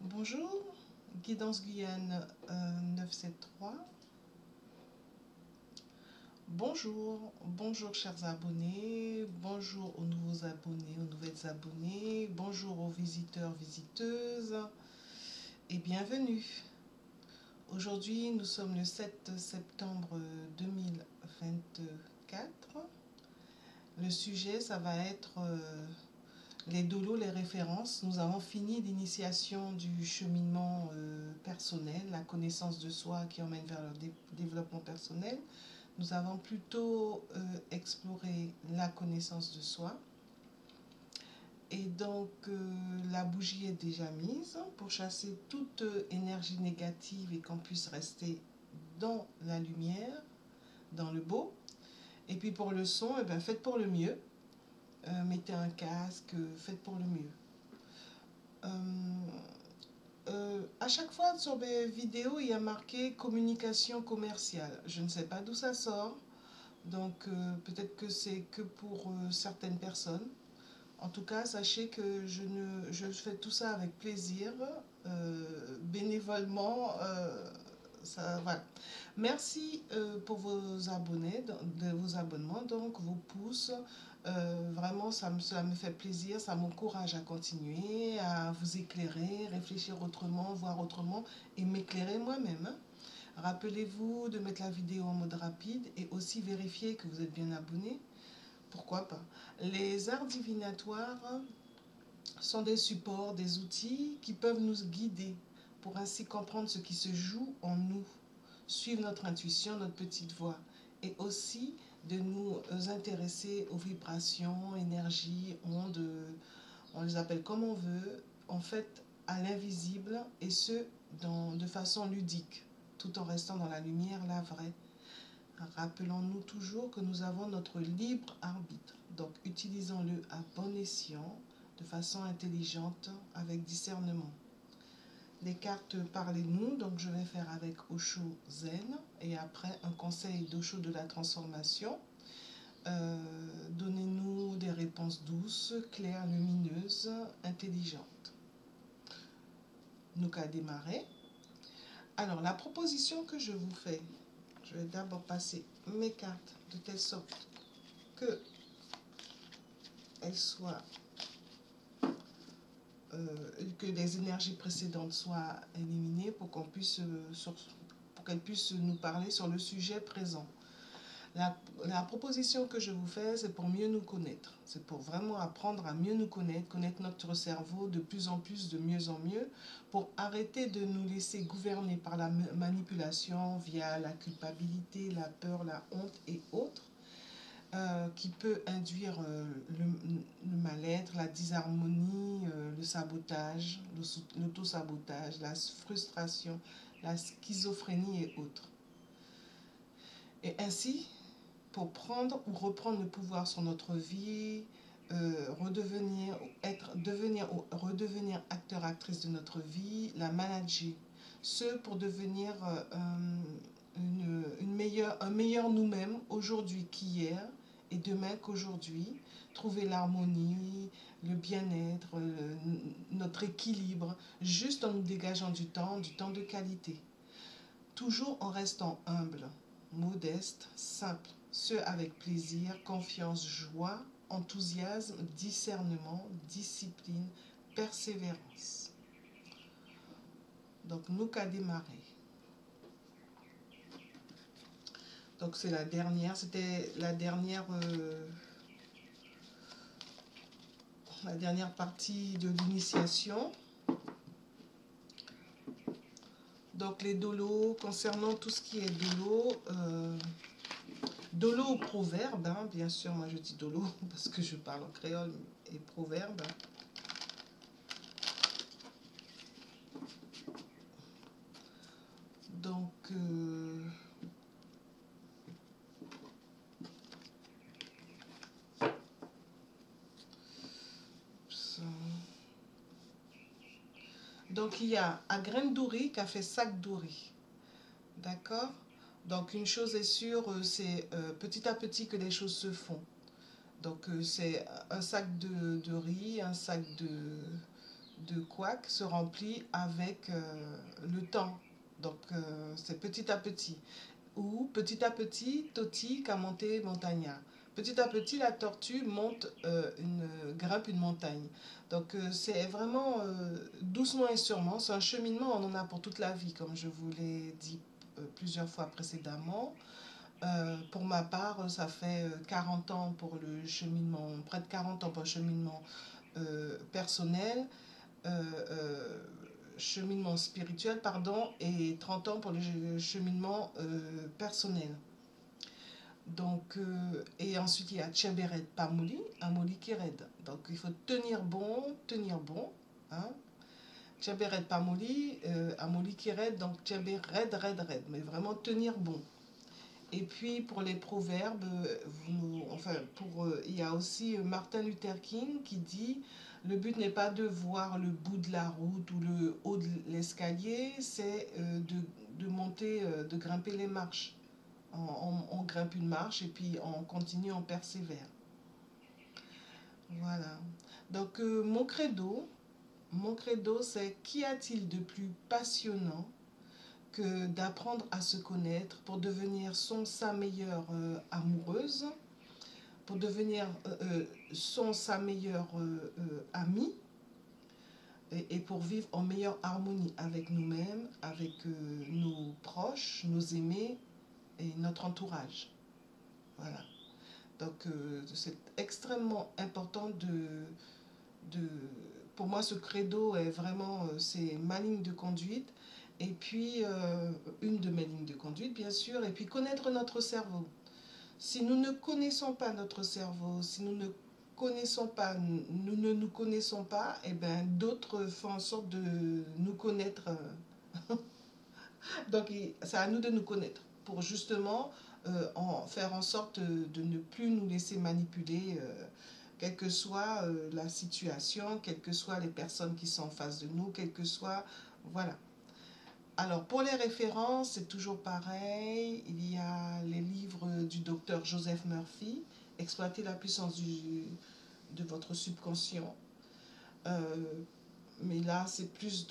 Bonjour, Guidance Guyane 973. Bonjour chers abonnés, bonjour aux nouveaux abonnés, aux nouvelles abonnées, bonjour aux visiteurs, visiteuses et bienvenue. Aujourd'hui, nous sommes le 7 septembre 2024. Le sujet, ça va être les dolos, les références. Nous avons fini l'initiation du cheminement personnel, la connaissance de soi qui emmène vers le développement personnel. Nous avons plutôt exploré la connaissance de soi. Et donc, la bougie est déjà mise pour chasser toute énergie négative et qu'on puisse rester dans la lumière, dans le beau. Et puis pour le son, eh bien, faites pour le mieux. Mettez un casque, faites pour le mieux. À chaque fois sur mes vidéos, il y a marqué communication commerciale. Je ne sais pas d'où ça sort, donc peut-être que c'est que pour certaines personnes. En tout cas, sachez que je fais tout ça avec plaisir, bénévolement. Voilà. Merci pour vos abonnés, vos abonnements, donc vos pouces. Vraiment, cela me fait plaisir, ça m'encourage à continuer, à vous éclairer, réfléchir autrement, voir autrement et m'éclairer moi-même. Rappelez-vous de mettre la vidéo en mode rapide et aussi vérifier que vous êtes bien abonné. Pourquoi pas? Les arts divinatoires sont des supports, des outils qui peuvent nous guider pour ainsi comprendre ce qui se joue en nous, suivre notre intuition, notre petite voix, et aussi de nous intéresser aux vibrations, énergies, ondes, on les appelle comme on veut, en fait à l'invisible, et ce, de façon ludique, tout en restant dans la lumière, la vraie. Rappelons-nous toujours que nous avons notre libre arbitre, donc utilisons-le à bon escient, de façon intelligente, avec discernement. Les cartes parlez-nous, donc je vais faire avec Osho Zen et après un conseil d'Osho de la transformation. Donnez-nous des réponses douces, claires, lumineuses, intelligentes. Nous qu'à démarrer. Alors la proposition que je vous fais, je vais d'abord passer mes cartes de telle sorte que elles soient que les énergies précédentes soient éliminées pour qu'on puisse pour qu'elles puissent nous parler sur le sujet présent. La proposition que je vous fais, c'est pour mieux nous connaître. C'est pour vraiment apprendre à mieux nous connaître, connaître notre cerveau de plus en plus, de mieux en mieux, pour arrêter de nous laisser gouverner par la manipulation via la culpabilité, la peur, la honte et autres. Qui peut induire le mal-être, la disharmonie, le sabotage, l'auto-sabotage, la frustration, la schizophrénie et autres. Et ainsi, pour prendre ou reprendre le pouvoir sur notre vie, redevenir acteur, actrice de notre vie, la manager. Ce pour devenir un meilleur nous-mêmes aujourd'hui qu'hier et demain qu'aujourd'hui. Trouver l'harmonie, le bien-être, notre équilibre, juste en nous dégageant du temps de qualité. Toujours en restant humble, modeste, simple, ce avec plaisir, confiance, joie, enthousiasme, discernement, discipline, persévérance. Donc nous qu'à démarrer. Donc c'est la dernière, c'était la dernière partie de l'initiation. Donc les dolos, concernant tout ce qui est dolo, dolo ou proverbe, hein, bien sûr, moi je dis dolo parce que je parle en créole et proverbe. Donc, il y a à graine douri qui a fait sac douri. D'accord? Donc une chose est sûre, c'est petit à petit que les choses se font. Donc c'est un sac de riz, un sac de couac se remplit avec le temps. Donc, c'est petit à petit. Ou petit à petit, Toti, Camonte, Montagna. Petit à petit, la tortue grimpe une montagne. Donc, c'est vraiment doucement et sûrement. C'est un cheminement, on en a pour toute la vie, comme je vous l'ai dit plusieurs fois précédemment. Pour ma part, ça fait 40 ans pour le cheminement, près de 40 ans pour le cheminement personnel, euh, euh, cheminement spirituel, pardon, et 30 ans pour le cheminement personnel. Donc, et ensuite, il y a Tchéberet Pamouli, Amouli Kired. Donc, il faut tenir bon, tenir bon. Hein. Tchéberet Pamouli, Amouli Kired, donc Tchéberet Red, Red, Red. Mais vraiment tenir bon. Et puis pour les proverbes, il y a aussi Martin Luther King qui dit le but n'est pas de voir le bout de la route ou le haut de l'escalier, c'est de monter, de grimper les marches. On grimpe une marche et puis on continue, on persévère. Voilà. Donc mon credo, c'est qu'y a-t-il de plus passionnant que d'apprendre à se connaître pour devenir sa meilleure amoureuse, pour devenir sa meilleure amie et pour vivre en meilleure harmonie avec nous-mêmes, avec nos proches, nos aimés et notre entourage. Voilà. Donc c'est extrêmement important de... Pour moi, ce credo est vraiment, c'est ma ligne de conduite. Et puis, une de mes lignes de conduite, bien sûr, et puis connaître notre cerveau. Si nous ne connaissons pas notre cerveau, si nous ne connaissons pas, nous ne nous connaissons pas, et ben d'autres font en sorte de nous connaître. Donc, c'est à nous de nous connaître pour justement faire en sorte de ne plus nous laisser manipuler, quelle que soit la situation, quelles que soient les personnes qui sont en face de nous, quelle que soit... Voilà. Alors, pour les références, c'est toujours pareil. Il y a les livres du docteur Joseph Murphy, Exploiter la puissance de votre subconscient. Euh, mais là, c'est plus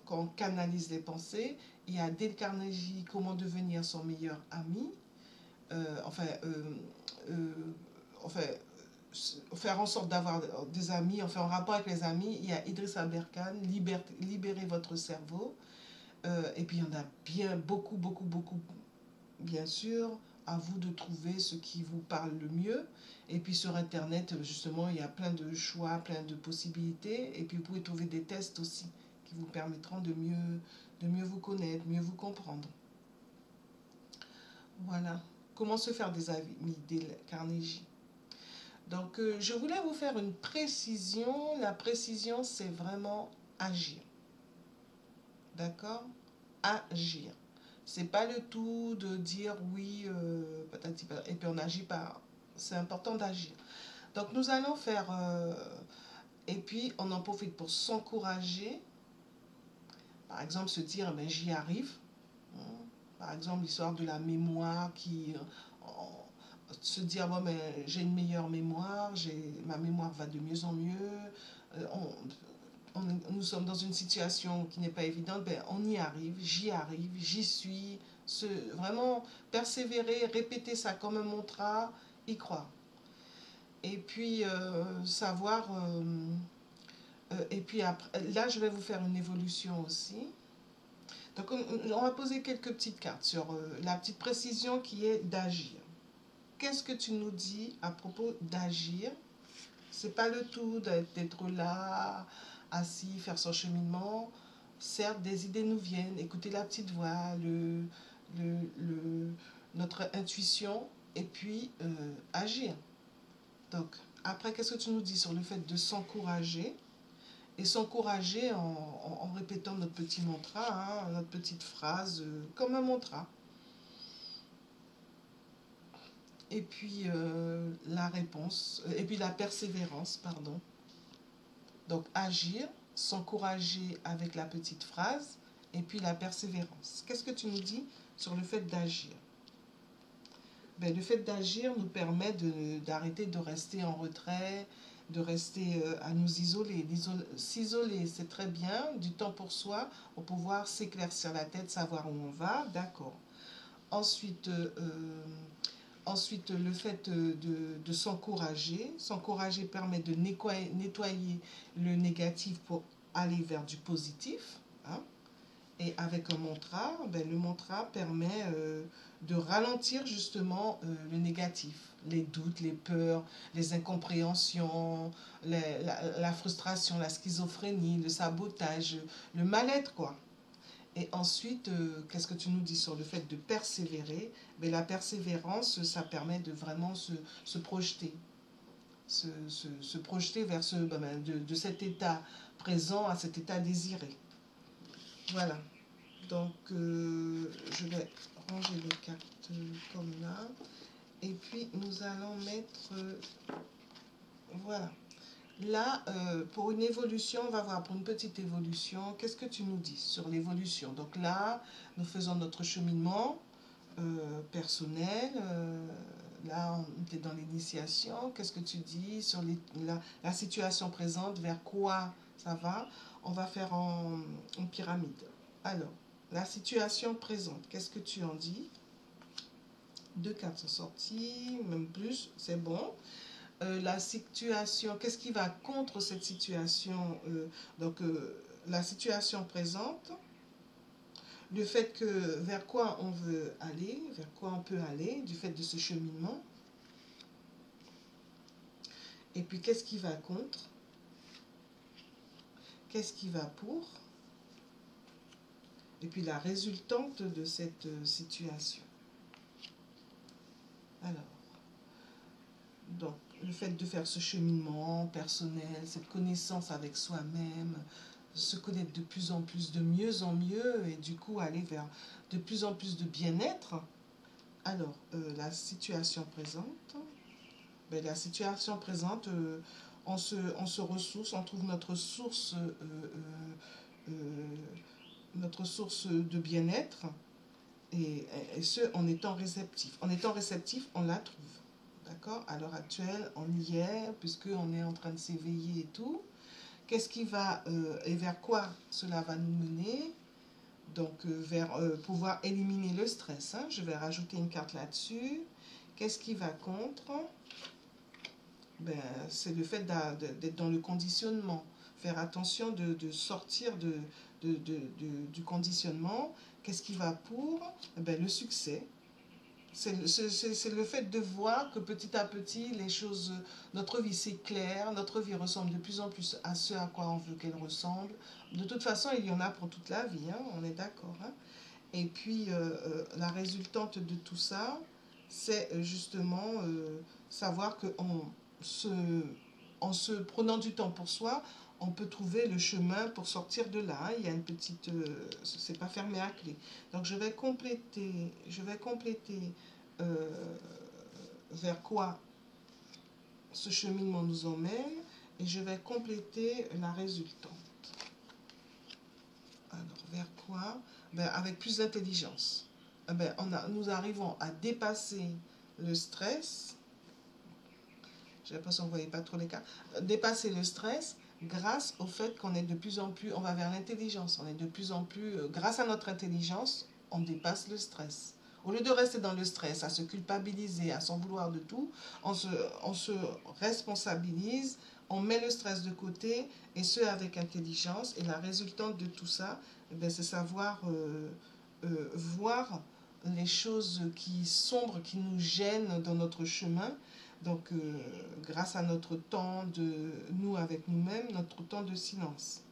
quand on canalise les pensées. Il y a Dale Carnegie, Comment devenir son meilleur ami. Euh, enfin, euh, euh, enfin, faire en sorte d'avoir des amis, enfin en rapport avec les amis. Il y a Idriss Aberkan, Libérer votre cerveau. Et puis il y en a bien beaucoup, beaucoup, beaucoup, bien sûr. À vous de trouver ce qui vous parle le mieux. Et puis sur Internet, justement, il y a plein de choix, plein de possibilités. Et puis vous pouvez trouver des tests aussi qui vous permettront de mieux vous connaître, mieux vous comprendre. Voilà. Comment se faire des amis, Dale Carnegie. Donc, je voulais vous faire une précision. La précision, c'est vraiment agir. D'accord? Agir. C'est pas le tout de dire oui, patati patata, et puis on n'agit pas. C'est important d'agir. Donc, nous allons faire. Et puis, on en profite pour s'encourager. Par exemple, se dire, ben, j'y arrive. Par exemple, l'histoire de la mémoire se dire, bon, ben, j'ai une meilleure mémoire, ma mémoire va de mieux en mieux. Euh, nous sommes dans une situation qui n'est pas évidente, ben, on y arrive, j'y suis. Vraiment persévérer, répéter ça comme un mantra, y croire. Et puis savoir. Et puis après, là, je vais vous faire une évolution aussi. Donc, on va poser quelques petites cartes sur la petite précision qui est d'agir. Qu'est-ce que tu nous dis à propos d'agir? C'est pas le tout d'être là, assis, faire son cheminement. Certes, des idées nous viennent, écouter la petite voix, notre intuition, et puis agir. Donc, après, qu'est-ce que tu nous dis sur le fait de s'encourager? Et s'encourager en répétant notre petit mantra, hein, notre petite phrase, comme un mantra. Et puis la réponse, et puis la persévérance, pardon. Donc agir, s'encourager avec la petite phrase, et puis la persévérance. Qu'est-ce que tu nous dis sur le fait d'agir? Ben, le fait d'agir nous permet d'arrêter de rester en retrait de rester à nous isoler. S'isoler, c'est très bien, du temps pour soi, pour pouvoir s'éclaircir la tête, savoir où on va, d'accord. Ensuite, ensuite, le fait de s'encourager. S'encourager permet de nettoyer le négatif pour aller vers du positif. Hein. Et avec un mantra, ben, le mantra permet de ralentir justement le négatif, les doutes, les peurs, les incompréhensions, la frustration, la schizophrénie, le sabotage, le mal-être, quoi. Et ensuite, qu'est-ce que tu nous dis sur le fait de persévérer? Mais la persévérance, ça permet de vraiment se projeter, se projeter vers de cet état présent à cet état désiré. Voilà. Donc, je vais ranger les cartes comme là. Et puis, nous allons mettre... voilà. Là, pour une évolution, on va voir pour une petite évolution, qu'est-ce que tu nous dis sur l'évolution? Donc là, nous faisons notre cheminement personnel. Là, on était dans l'initiation. Qu'est-ce que tu dis sur la situation présente? Vers quoi ça va? On va faire en pyramide. Alors, la situation présente, qu'est-ce que tu en dis? 2 cartes sont sorties, même plus, c'est bon. La situation, qu'est-ce qui va contre cette situation? Donc, la situation présente, le fait que vers quoi on veut aller, vers quoi on peut aller, du fait de ce cheminement. Et puis, qu'est-ce qui va contre? Qu'est-ce qui va pour? Et puis, la résultante de cette situation. Alors, donc, le fait de faire ce cheminement personnel, cette connaissance avec soi-même, se connaître de plus en plus, de mieux en mieux, et du coup aller vers de plus en plus de bien-être. Alors, la situation présente, ben, la situation présente, on se ressource, on trouve notre source de bien-être, et ce, en étant réceptif. En étant réceptif, on la trouve. D'accord? À l'heure actuelle, on y est, puisqu'on est en train de s'éveiller et tout. Qu'est-ce qui va et vers quoi cela va nous mener? Donc, vers pouvoir éliminer le stress. Hein. Je vais rajouter une carte là-dessus. Qu'est-ce qui va contre? Ben, c'est le fait d'être dans le conditionnement. Faire attention de sortir du conditionnement. Qu'est-ce qui va pour? Ben, le succès. C'est le fait de voir que petit à petit, les choses, notre vie s'éclaire, notre vie ressemble de plus en plus à ce à quoi on veut qu'elle ressemble. De toute façon, il y en a pour toute la vie, hein, on est d'accord. Hein. Et puis, la résultante de tout ça, c'est justement savoir se, en se prenant du temps pour soi, on peut trouver le chemin pour sortir de là. Il y a une petite... c'est pas fermé à clé. Donc, je vais compléter euh, vers quoi ce cheminement nous emmène et je vais compléter la résultante. Alors, vers quoi? Ben, avec plus d'intelligence. Ben, nous arrivons à dépasser le stress. J'ai l'impression que vous ne voyez pas trop les cas. Dépasser le stress grâce au fait qu'on est de plus en plus, on va vers l'intelligence. On est de plus en plus, grâce à notre intelligence, on dépasse le stress. Au lieu de rester dans le stress, à se culpabiliser, à s'en vouloir de tout, on se responsabilise, on met le stress de côté, et ce avec intelligence. Et la résultante de tout ça, eh c'est savoir voir les choses qui sombrent, qui nous gênent dans notre chemin. Donc, grâce à notre temps de nous avec nous-mêmes, notre temps de silence.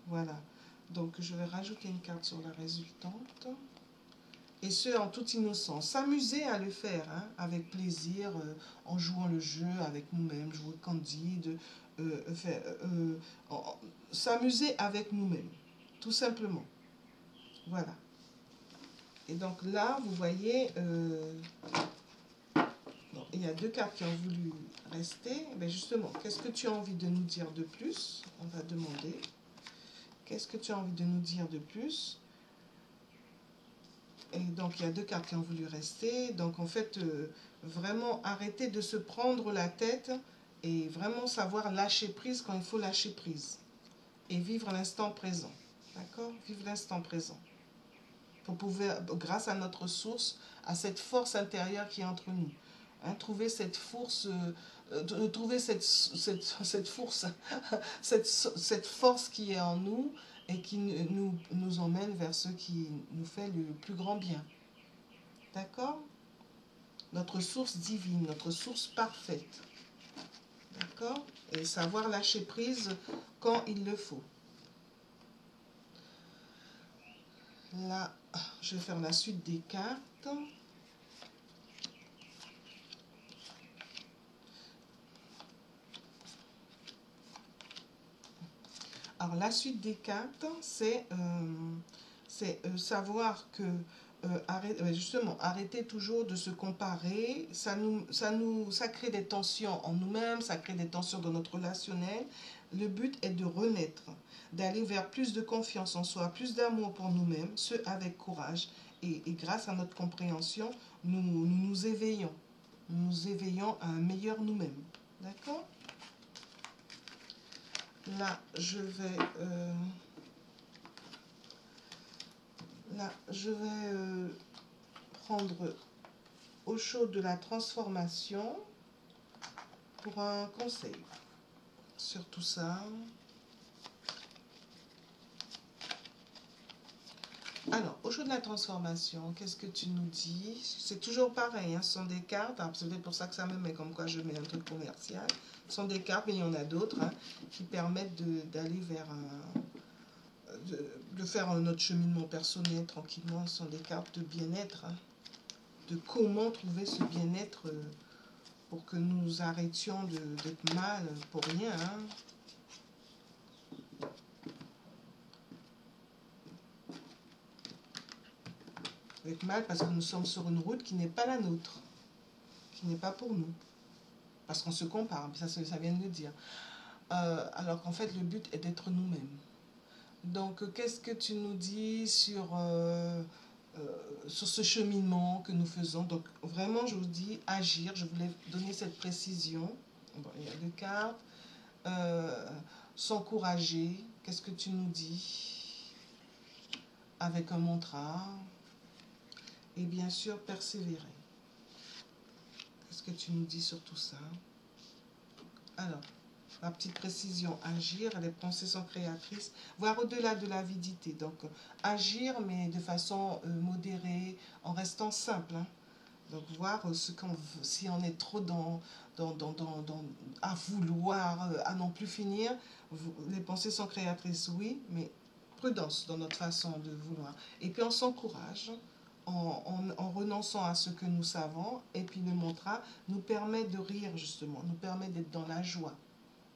Voilà. Donc, je vais rajouter une carte sur la résultante. Et ce, en toute innocence. S'amuser à le faire, hein, avec plaisir, en jouant le jeu avec nous-mêmes, jouer Candide, s'amuser avec nous-mêmes, tout simplement. Voilà. Et donc là, vous voyez, il y a 2 cartes qui ont voulu rester. Mais justement, qu'est-ce que tu as envie de nous dire de plus? On va demander. Qu'est-ce que tu as envie de nous dire de plus? Et donc, il y a 2 cartes qui ont voulu rester. Donc, en fait, vraiment arrêter de se prendre la tête Et vraiment savoir lâcher prise quand il faut lâcher prise. Et vivre l'instant présent. D'accord? Vivre l'instant présent. Pour pouvoir, grâce à notre source, à cette force intérieure qui est entre nous. Hein, trouver cette force, trouver cette force, cette force qui est en nous et qui nous emmène vers ce qui nous fait le plus grand bien. D'accord? Notre source divine, notre source parfaite. D'accord? Et savoir lâcher prise quand il le faut. Là, je vais faire la suite des cartes. Alors, la suite des cartes, c'est savoir que, justement, arrêter toujours de se comparer. Ça crée des tensions en nous-mêmes, ça crée des tensions dans notre relationnel. Le but est de renaître, d'aller vers plus de confiance en soi, plus d'amour pour nous-mêmes, ce avec courage. Et grâce à notre compréhension, nous éveillons. Nous nous éveillons à un meilleur nous-mêmes. D'accord? Là, je vais prendre au chaud de la transformation pour un conseil sur tout ça. Alors, au chaud de la transformation, qu'est-ce que tu nous dis? C'est toujours pareil, hein, ce sont des cartes. C'est peut-être pour ça que ça me met comme quoi je mets un truc commercial. Ce sont des cartes, mais il y en a d'autres hein, qui permettent d'aller vers de faire notre cheminement personnel tranquillement. Ce sont des cartes de bien-être, hein, de comment trouver ce bien-être pour que nous arrêtions d'être mal pour rien. Hein. Être mal parce que nous sommes sur une route qui n'est pas la nôtre, qui n'est pas pour nous. Parce qu'on se compare, ça vient de le dire. Alors qu'en fait, le but est d'être nous-mêmes. Donc, qu'est-ce que tu nous dis sur ce cheminement que nous faisons? Donc, vraiment, je vous dis, agir. Je voulais donner cette précision. Bon, il y a deux cartes. S'encourager. Qu'est-ce que tu nous dis? Avec un mantra. Et bien sûr, persévérer. Qu'est-ce que tu nous dis sur tout ça? Alors, la petite précision, agir, les pensées sont créatrices, voir au-delà de l'avidité. Donc, agir, mais de façon modérée, en restant simple. Hein. Donc, voir si on est trop à vouloir, à non plus finir. Les pensées sont créatrices, oui, mais prudence dans notre façon de vouloir. Et puis, on s'encourage. En renonçant à ce que nous savons, et puis le mantra nous permet de rire justement, nous permet d'être dans la joie,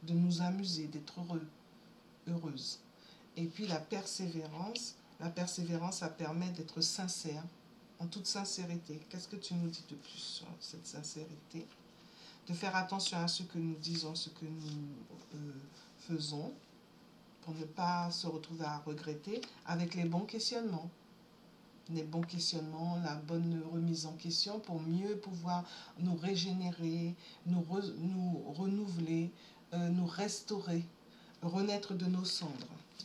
de nous amuser, d'être heureuse. Et puis la persévérance, ça permet d'être sincère, en toute sincérité. Qu'est-ce que tu nous dis de plus sur cette sincérité? De faire attention à ce que nous disons, ce que nous faisons, pour ne pas se retrouver à regretter, avec les bons questionnements. Les bons questionnements, la bonne remise en question pour mieux pouvoir nous régénérer, nous renouveler, nous restaurer, renaître de nos cendres.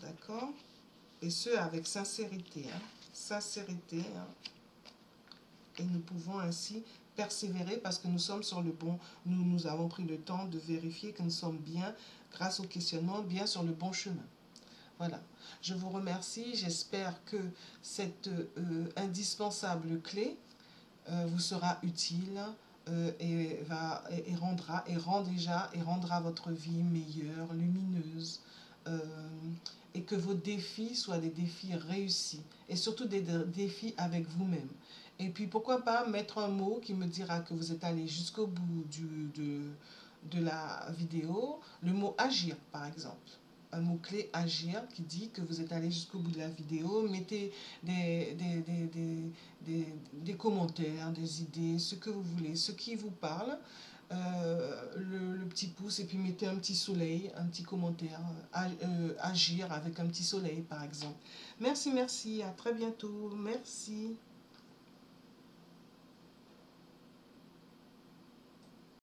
D'accord? Et ce, avec sincérité. Hein? Sincérité. Hein? Et nous pouvons ainsi persévérer parce que nous sommes sur le bon. Nous avons pris le temps de vérifier que nous sommes bien, grâce au questionnement, bien sur le bon chemin. Voilà. Je vous remercie. J'espère que cette indispensable clé vous sera utile et rendra votre vie meilleure, lumineuse, et que vos défis soient des défis réussis et surtout des défis avec vous-même. Et puis pourquoi pas mettre un mot qui me dira que vous êtes allé jusqu'au bout de la vidéo, le mot agir par exemple. Un mot-clé agir qui dit que vous êtes allé jusqu'au bout de la vidéo. Mettez des commentaires, des idées, ce que vous voulez, ce qui vous parle. Le petit pouce et puis mettez un petit soleil, un petit commentaire, agir avec un petit soleil par exemple. Merci, merci, à très bientôt, merci.